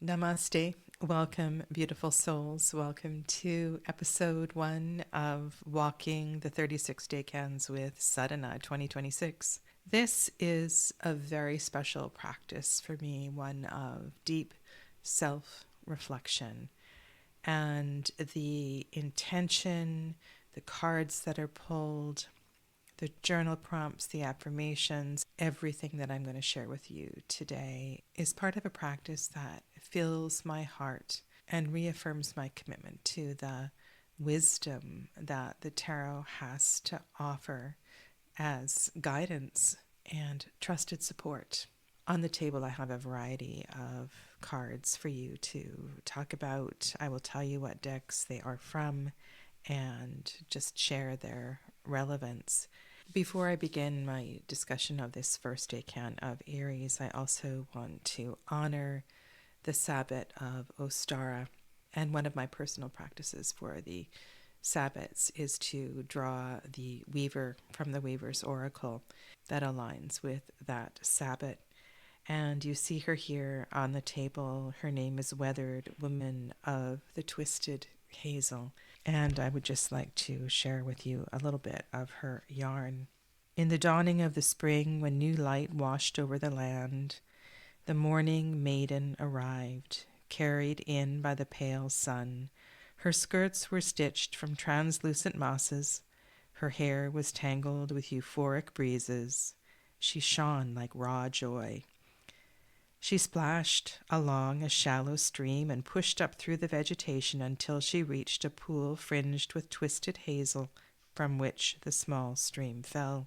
Namaste. Welcome, beautiful souls. Welcome to episode 1 of Walking the 36 Decans with Sadhana 2026. This is a very special practice for me, one of deep self reflection. And the intention, the cards that are pulled, the journal prompts, the affirmations, everything that I'm going to share with you today is part of a practice that fills my heart and reaffirms my commitment to the wisdom that the tarot has to offer as guidance and trusted support. On the table, I have a variety of cards for you to talk about. I will tell you what decks they are from and just share their relevance. Before I begin my discussion of this first decan of Aries, I also want to honor the Sabbath of Ostara. And one of my personal practices for the Sabbats is to draw the weaver from the Weaver's Oracle that aligns with that Sabbath. And you see her here on the table. Her name is Weathered Woman of the Twisted Hazel. And I would just like to share with you a little bit of her yarn. In the dawning of the spring, when new light washed over the land, the morning maiden arrived, carried in by the pale sun. Her skirts were stitched from translucent mosses. Her hair was tangled with euphoric breezes. She shone like raw joy. She splashed along a shallow stream and pushed up through the vegetation until she reached a pool fringed with twisted hazel from which the small stream fell.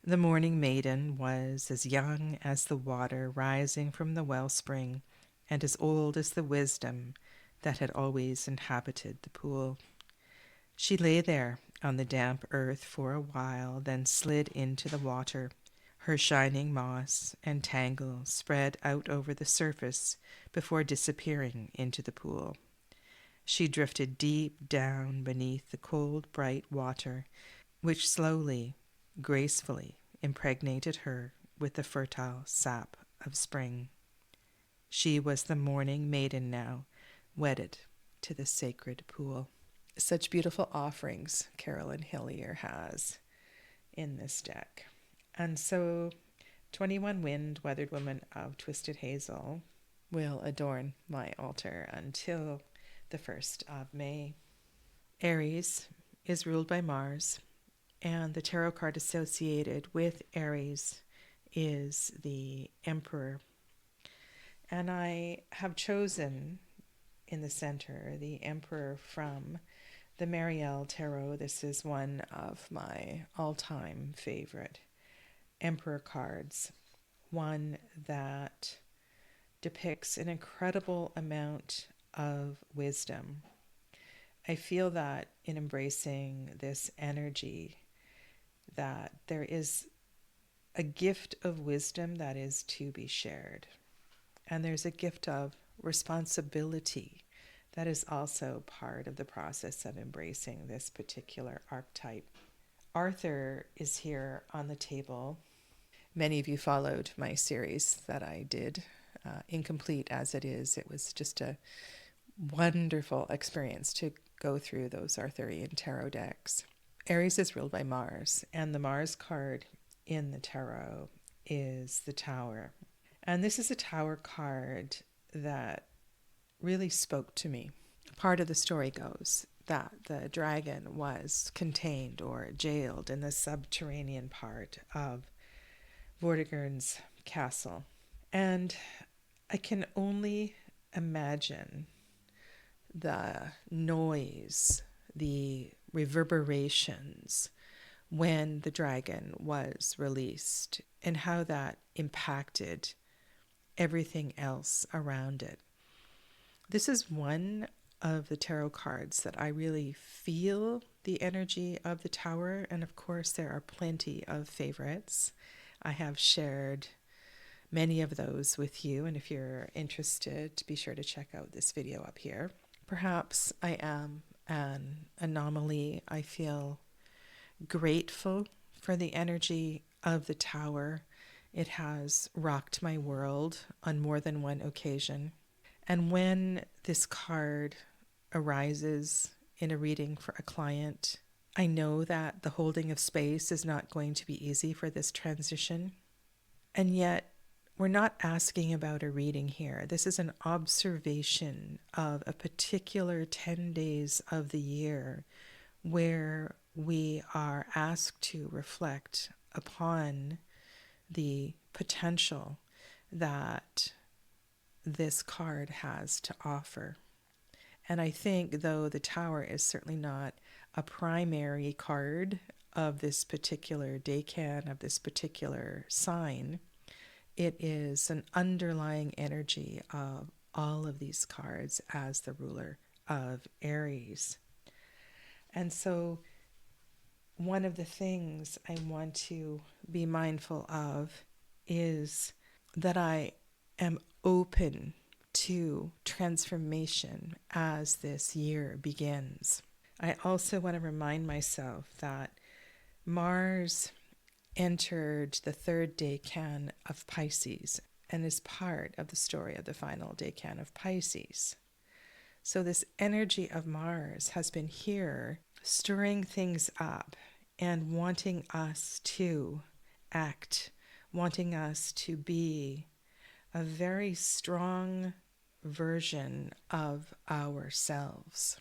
The morning maiden was as young as the water rising from the wellspring and as old as the wisdom that had always inhabited the pool. She lay there on the damp earth for a while, then slid into the water. Her shining moss and tangle spread out over the surface before disappearing into the pool. She drifted deep down beneath the cold, bright water, which slowly, gracefully impregnated her with the fertile sap of spring. She was the morning maiden now, wedded to the sacred pool. Such beautiful offerings Carolyn Hillier has in this deck. And so 21 Wind, Weathered Woman of Twisted Hazel will adorn my altar until the 1st of May. Aries is ruled by Mars, and the tarot card associated with Aries is the Emperor. And I have chosen in the center the Emperor from the Marielle Tarot. This is one of my all-time favorite Emperor cards, one that depicts an incredible amount of wisdom. I feel that in embracing this energy, that there is a gift of wisdom that is to be shared. And there's a gift of responsibility that is also part of the process of embracing this particular archetype. Arthur is here on the table. Many of you followed my series that I did, incomplete as it is. It was just a wonderful experience to go through those Arthurian tarot decks. Aries is ruled by Mars, and the Mars card in the tarot is the Tower. And this is a Tower card that really spoke to me. Part of the story goes that the dragon was contained or jailed in the subterranean part of Vortigern's castle. And I can only imagine the noise, the reverberations when the dragon was released and how that impacted everything else around it. This is one of the tarot cards that I really feel the energy of the Tower, and of course there are plenty of favorites. I have shared many of those with you, and if you're interested, be sure to check out this video up here. Perhaps I am an anomaly. I feel grateful for the energy of the Tower. It has rocked my world on more than one occasion. And when this card arises in a reading for a client, I know that the holding of space is not going to be easy for this transition. And yet, we're not asking about a reading here. This is an observation of a particular 10 days of the year where we are asked to reflect upon the potential that this card has to offer. And I think, though the Tower is certainly not a primary card of this particular decan, of this particular sign, it is an underlying energy of all of these cards as the ruler of Aries. And so one of the things I want to be mindful of is that I am open to transformation as this year begins. I also want to remind myself that Mars entered the third decan of Pisces and is part of the story of the final decan of Pisces. So this energy of Mars has been here stirring things up and wanting us to act, wanting us to be a very strong version of ourselves.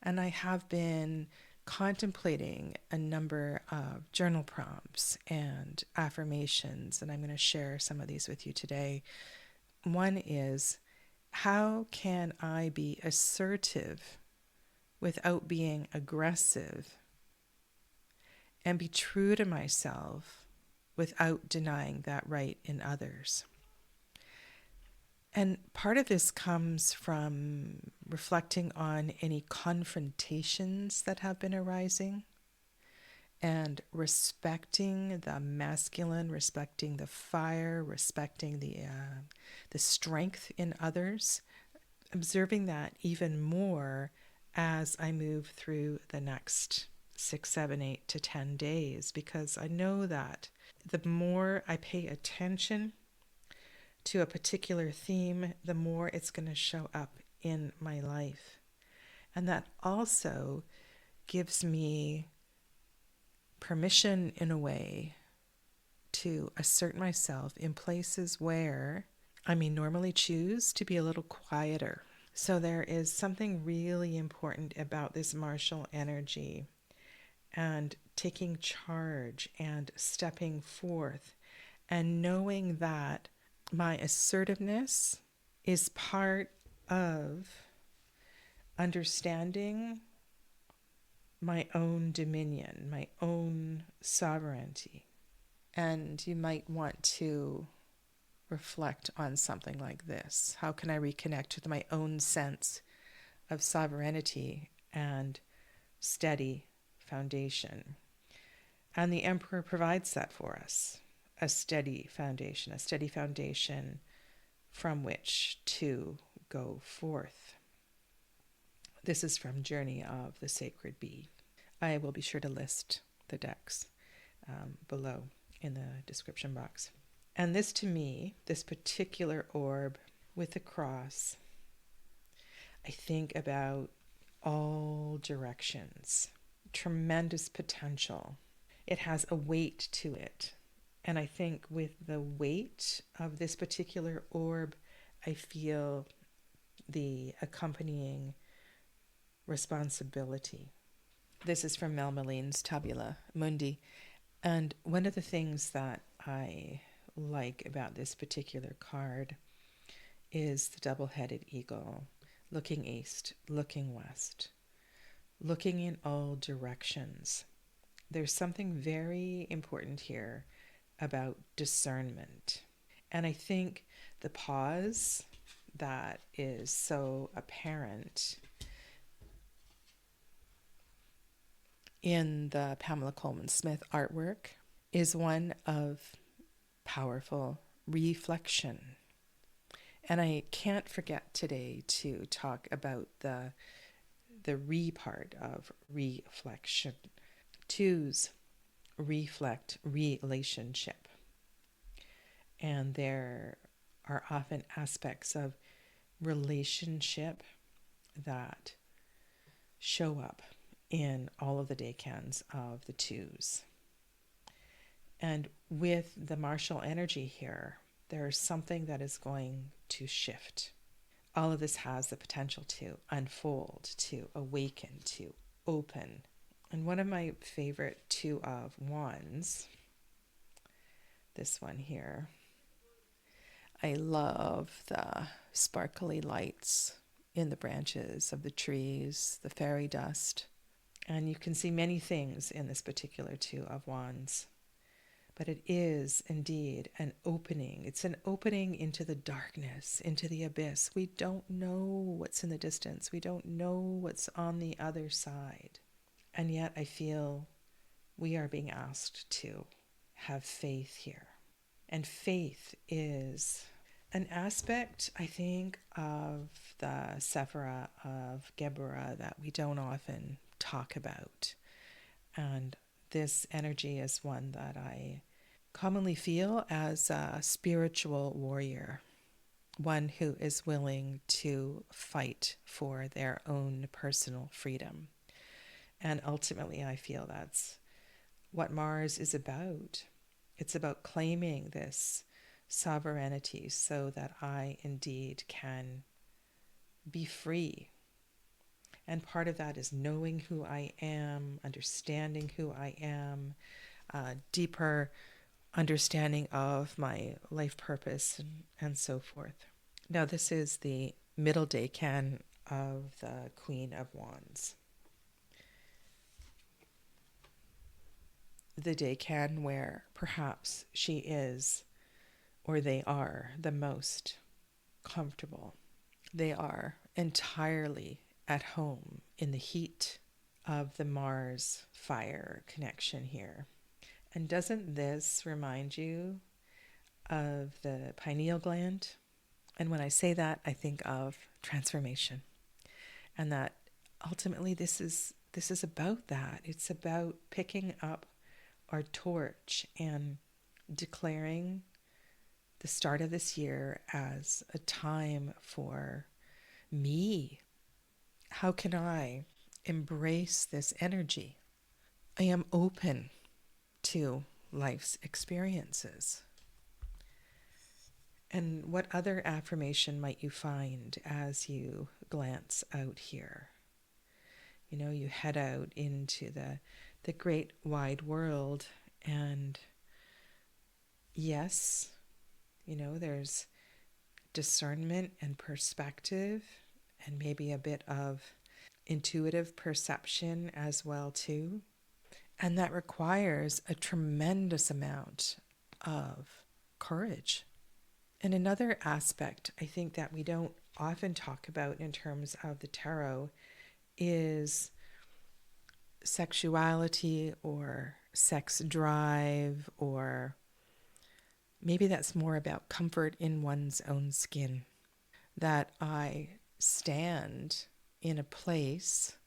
And I have been contemplating a number of journal prompts and affirmations, and I'm going to share some of these with you today. One is, how can I be assertive without being aggressive, and be true to myself without denying that right in others? And part of this comes from reflecting on any confrontations that have been arising and respecting the masculine, respecting the fire, respecting the strength in others, observing that even more as I move through the next 6, 7, 8 to 10 days, because I know that the more I pay attention to a particular theme, the more it's going to show up in my life. And that also gives me permission, in a way, to assert myself in places where I may normally choose to be a little quieter. So there is something really important about this martial energy and taking charge and stepping forth and knowing that my assertiveness is part of understanding my own dominion, my own sovereignty. And you might want to reflect on something like this. How can I reconnect with my own sense of sovereignty and steady foundation? And the Emperor provides that for us, a steady foundation from which to go forth. This is from Journey of the Sacred Bee. I will be sure to list the decks below in the description box. And this, to me, this particular orb with the cross, I think about all directions, tremendous potential. It has a weight to it. And I think with the weight of this particular orb, I feel the accompanying responsibility. This is from Mel Maline's Tabula Mundi. And one of the things that I like about this particular card is the double-headed eagle, looking east, looking west, looking in all directions. There's something very important here about discernment. And I think the pause that is so apparent in the Pamela Coleman Smith artwork is one of powerful reflection. And I can't forget today to talk about the re part of reflection. Twos reflect relationship. And there are often aspects of relationship that show up in all of the decans of the twos. And with the martial energy here, there's something that is going to shift. All of this has the potential to unfold, to awaken, to open. And one of my favorite two of wands, this one here, I love the sparkly lights in the branches of the trees, the fairy dust. And you can see many things in this particular two of wands. But it is indeed an opening. It's an opening into the darkness, into the abyss. We don't know what's in the distance. We don't know what's on the other side. And yet I feel we are being asked to have faith here. And faith is an aspect, I think, of the Sephira of Geburah that we don't often talk about. And this energy is one that I commonly feel as a spiritual warrior, one who is willing to fight for their own personal freedom. And ultimately, I feel that's what Mars is about. It's about claiming this sovereignty so that I indeed can be free. And part of that is knowing who I am, understanding who I am, deeper understanding of my life purpose and so forth. Now, this is the middle decan of the Queen of Wands. The decan where perhaps she is, or they are, the most comfortable. They are entirely at home in the heat of the Mars fire connection here. And doesn't this remind you of the pineal gland? And when I say that, I think of transformation. And that ultimately this is about that. It's about picking up our torch and declaring the start of this year as a time for me. How can I embrace this energy? I am open to life's experiences. And what other affirmation might you find as you glance out here? You know, you head out into the great wide world, and yes, you know, there's discernment and perspective and maybe a bit of intuitive perception as well too. And that requires a tremendous amount of courage. And another aspect I think that we don't often talk about in terms of the tarot is sexuality or sex drive, or maybe that's more about comfort in one's own skin. That I stand in a place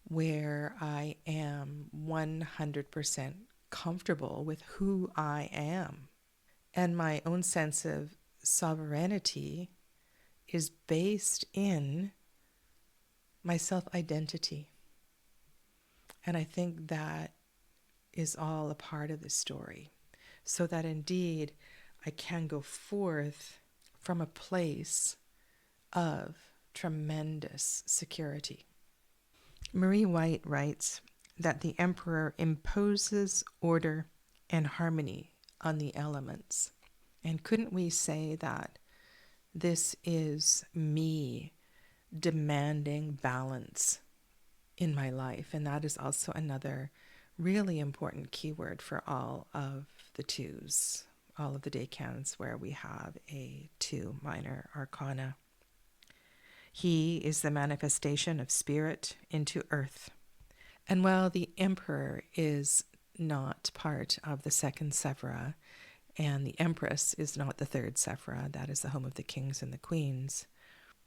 where I am 100% comfortable with who I am. And my own sense of sovereignty is based in my self-identity. And I think that is all a part of the story. So that indeed I can go forth from a place of tremendous security. Marie White writes that the emperor imposes order and harmony on the elements. And couldn't we say that this is me demanding balance in my life? And that is also another really important keyword for all of the twos, all of the decans where we have a 2 minor arcana. He is the manifestation of spirit into earth. And while the emperor is not part of the second Sephira, and the empress is not the third Sephira, that is the home of the kings and the queens,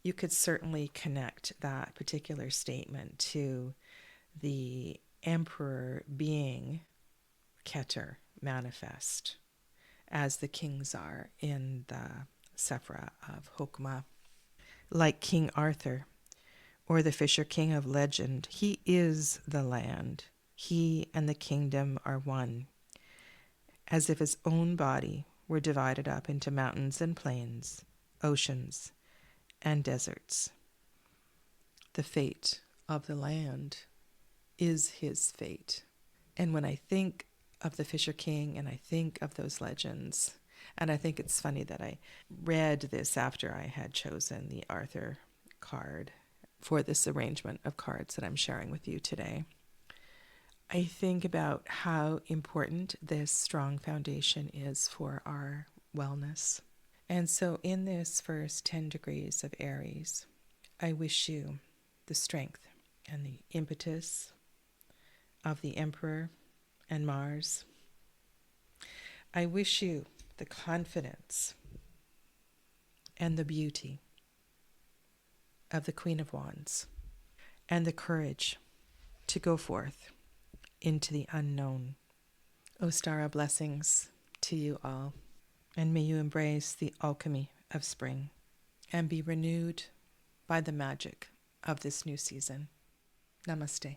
you could certainly connect that particular statement to the emperor being Keter, manifest, as the kings are in the Sephira of Hokmah. Like King Arthur or the Fisher King of legend, he is the land. He and the kingdom are one, as if his own body were divided up into mountains and plains, oceans and deserts. The fate of the land is his fate. And when I think of the Fisher King and I think of those legends, and I think it's funny that I read this after I had chosen the Arthur card for this arrangement of cards that I'm sharing with you today. I think about how important this strong foundation is for our wellness. And so in this first 10 degrees of Aries, I wish you the strength and the impetus of the Emperor and Mars. I wish you the confidence and the beauty of the Queen of Wands and the courage to go forth into the unknown. Ostara blessings to you all, and may you embrace the alchemy of spring and be renewed by the magic of this new season. Namaste.